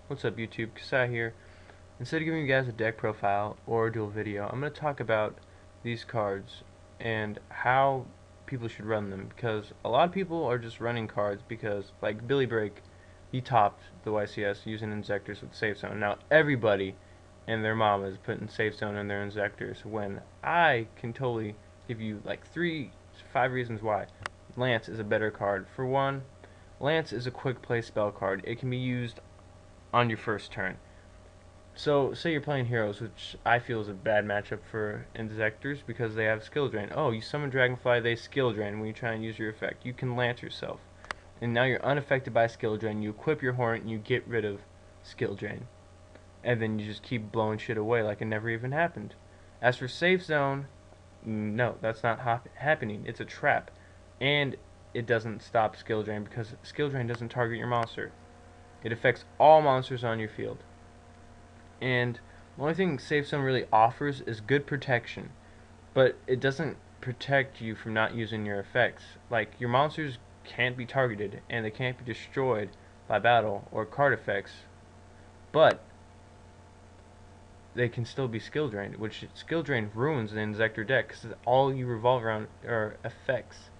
What's up YouTube? Kasai here. Instead of giving you guys a deck profile or a dual video, I'm going to talk about these cards and how people should run them, because a lot of people are just running cards because, like Billy Break, he topped the YCS using Inzectors with Safe Zone. Now everybody and their mom is putting Safe Zone in their Inzectors, when I can totally give you like 5 reasons why. Lance is a better card. For one, Lance is a quick play spell card. It can be used on your first turn. So, say you're playing heroes, which I feel is a bad matchup for Inzectors because they have skill drain. Oh, you summon Dragonfly, they skill drain when you try and use your effect. You can lance yourself. And now you're unaffected by skill drain. You equip your Hornet and you get rid of skill drain. And then you just keep blowing shit away like it never even happened. As for Safe Zone, no, that's not happening. It's a trap. And it doesn't stop skill drain because skill drain doesn't target your monster. It affects all monsters on your field. And the only thing Safe Zone really offers is good protection, but it doesn't protect you from not using your effects. Like, your monsters can't be targeted and they can't be destroyed by battle or card effects, but they can still be skill drained, which skill drain ruins the Inzector deck because all you revolve around are effects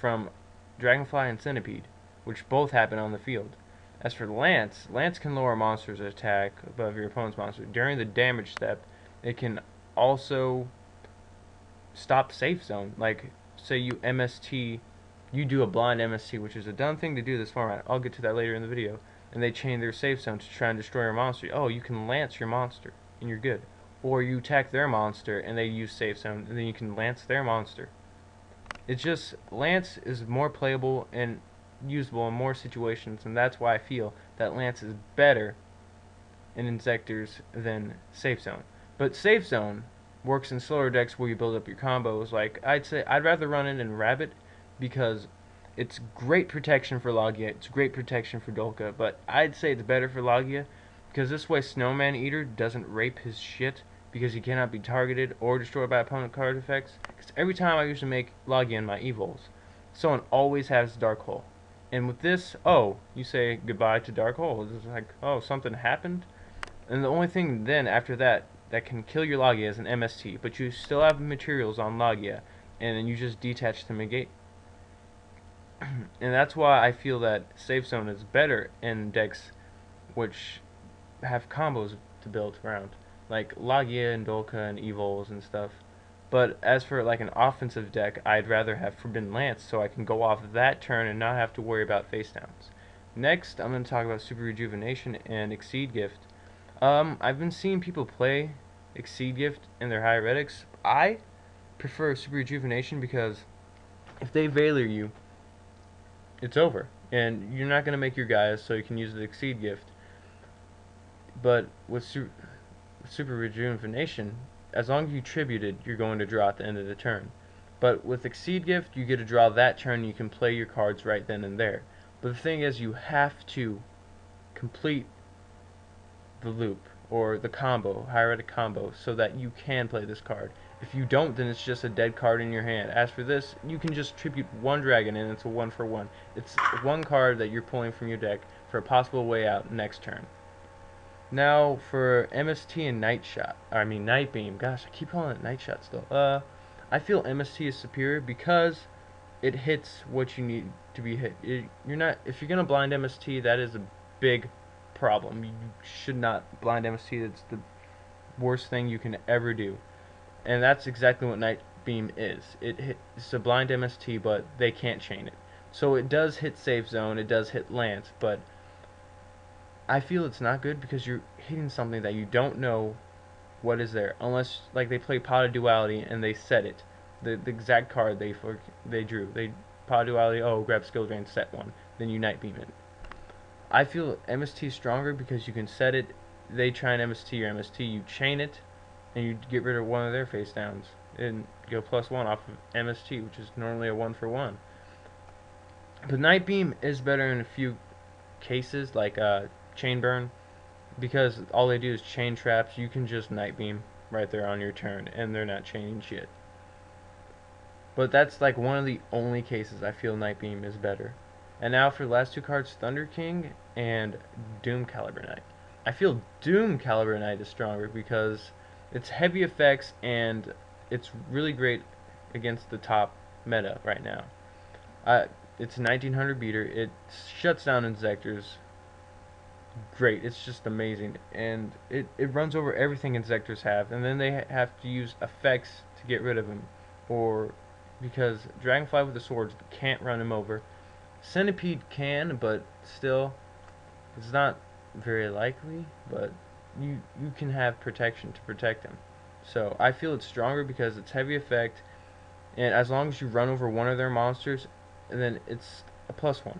from Dragonfly and Centipede, which both happen on the field. As for Lance, Lance can lower a monster's attack above your opponent's monster. During the damage step, it can also stop Safe Zone. Like, say you MST, you do a blind MST, which is a dumb thing to do this format. I'll get to that later in the video. And they chain their Safe Zone to try and destroy your monster. Oh, you can Lance your monster, and you're good. Or you attack their monster, and they use Safe Zone, and then you can Lance their monster. It's just, Lance is more playable and usable in more situations, and that's why I feel that Lance is better in Inzectors than Safe Zone. But Safe Zone works in slower decks where you build up your combos. Like, I'd rather run it in Rabbit because it's great protection for Logia, it's great protection for Dolka, but I'd say it's better for Logia because this way Snowman Eater doesn't rape his shit because he cannot be targeted or destroyed by opponent card effects. Because every time I used to make Logia in my Evols, someone always has Dark Hole. And with this, oh, you say goodbye to Dark Hole. It's like, oh, something happened? And the only thing then after that that can kill your Logia is an MST, but you still have materials on Logia, and then you just detach to negate. And that's why I feel that Safe Zone is better in decks which have combos to build around, like Logia and Dolka and Evols and stuff. But as for like an offensive deck, I'd rather have Forbidden Lance so I can go off that turn and not have to worry about face downs. Next, I'm going to talk about Super Rejuvenation and Exceed Gift. I've been seeing people play Exceed Gift in their Hieretics. I prefer Super Rejuvenation because if they Valor you, it's over. And you're not going to make your guys so you can use the Exceed Gift. But with Super Rejuvenation, as long as you tributed, you're going to draw at the end of the turn. But with Exceed Gift, you get to draw that turn, and you can play your cards right then and there. But the thing is, you have to complete the loop, or the combo, Hieratic combo, so that you can play this card. If you don't, then it's just a dead card in your hand. As for this, you can just tribute one dragon, and it's a 1-for-1. It's one card that you're pulling from your deck for a possible way out next turn. Now for MST and Night Beam. Gosh, I keep calling it Night Shot still. I feel MST is superior because it hits what you need to be hit. If you're gonna blind MST, that is a big problem. You should not blind MST. It's the worst thing you can ever do. And that's exactly what Night Beam is. It's a blind MST, but they can't chain it. So it does hit Safe Zone, it does hit Lance, but I feel it's not good because you're hitting something that you don't know what is there, unless like they play Pot of Duality and they set it, the exact card they drew. They Pot of Duality, oh, grab skill drain, set one, then you Night Beam it. I feel MST is stronger because you can set it. They try and MST your MST, you chain it, and you get rid of one of their face downs and go +1 off of MST, which is normally a 1-for-1. But Night Beam is better in a few cases, like Chain Burn, because all they do is chain traps. You can just Night Beam right there on your turn, and they're not chaining shit. But that's like one of the only cases I feel Night Beam is better. And now for the last two cards, Thunder King and Doom Caliber Knight. I feel Doom Caliber Knight is stronger because it's heavy effects and it's really great against the top meta right now. It's a 1900 beater. It shuts down Inzectors. Great. It's just amazing. And it runs over everything Inzectors have. And then they have to use effects to get rid of him. Or because Dragonfly with the swords can't run him over. Centipede can, but still, it's not very likely. But you can have protection to protect him. So I feel it's stronger because it's heavy effect. And as long as you run over one of their monsters, and then it's a +1.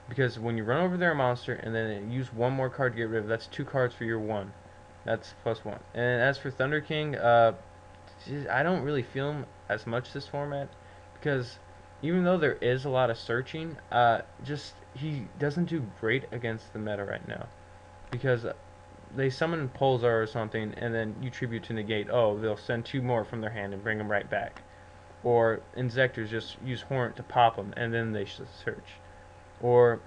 Because when you run over their monster and then use one more card to get rid of, that's 2 cards for your 1. That's +1. And as for Thunder King, I don't really feel him as much this format because even though there is a lot of searching, just he doesn't do great against the meta right now because they summon Pulsar or something and then you tribute to negate. Oh, they'll send 2 more from their hand and bring them right back. Or Inzectors just use Hornet to pop them and then they search. Or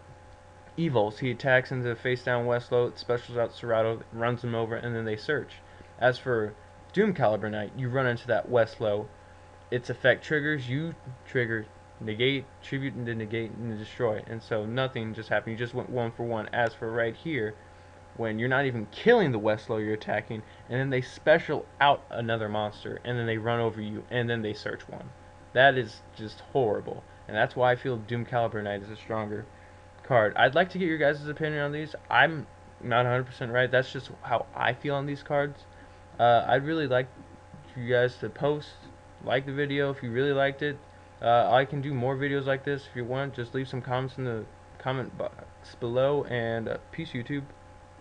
Evols, he attacks into the face down Westlow, specials out Serato, runs him over, and then they search. As for Doom Caliber Knight, you run into that Westlow, its effect triggers, you trigger negate, tribute into negate, and destroy. And so nothing just happened, you just went 1 for 1. As for right here, when you're not even killing the Westlow you're attacking, and then they special out another monster, and then they run over you, and then they search 1. That is just horrible. And that's why I feel Doom Caliber Knight is a stronger card. I'd like to get your guys' opinion on these. I'm not 100% right. That's just how I feel on these cards. I'd really like for you guys to post, like the video if you really liked it. I can do more videos like this if you want. Just leave some comments in the comment box below. And peace, YouTube.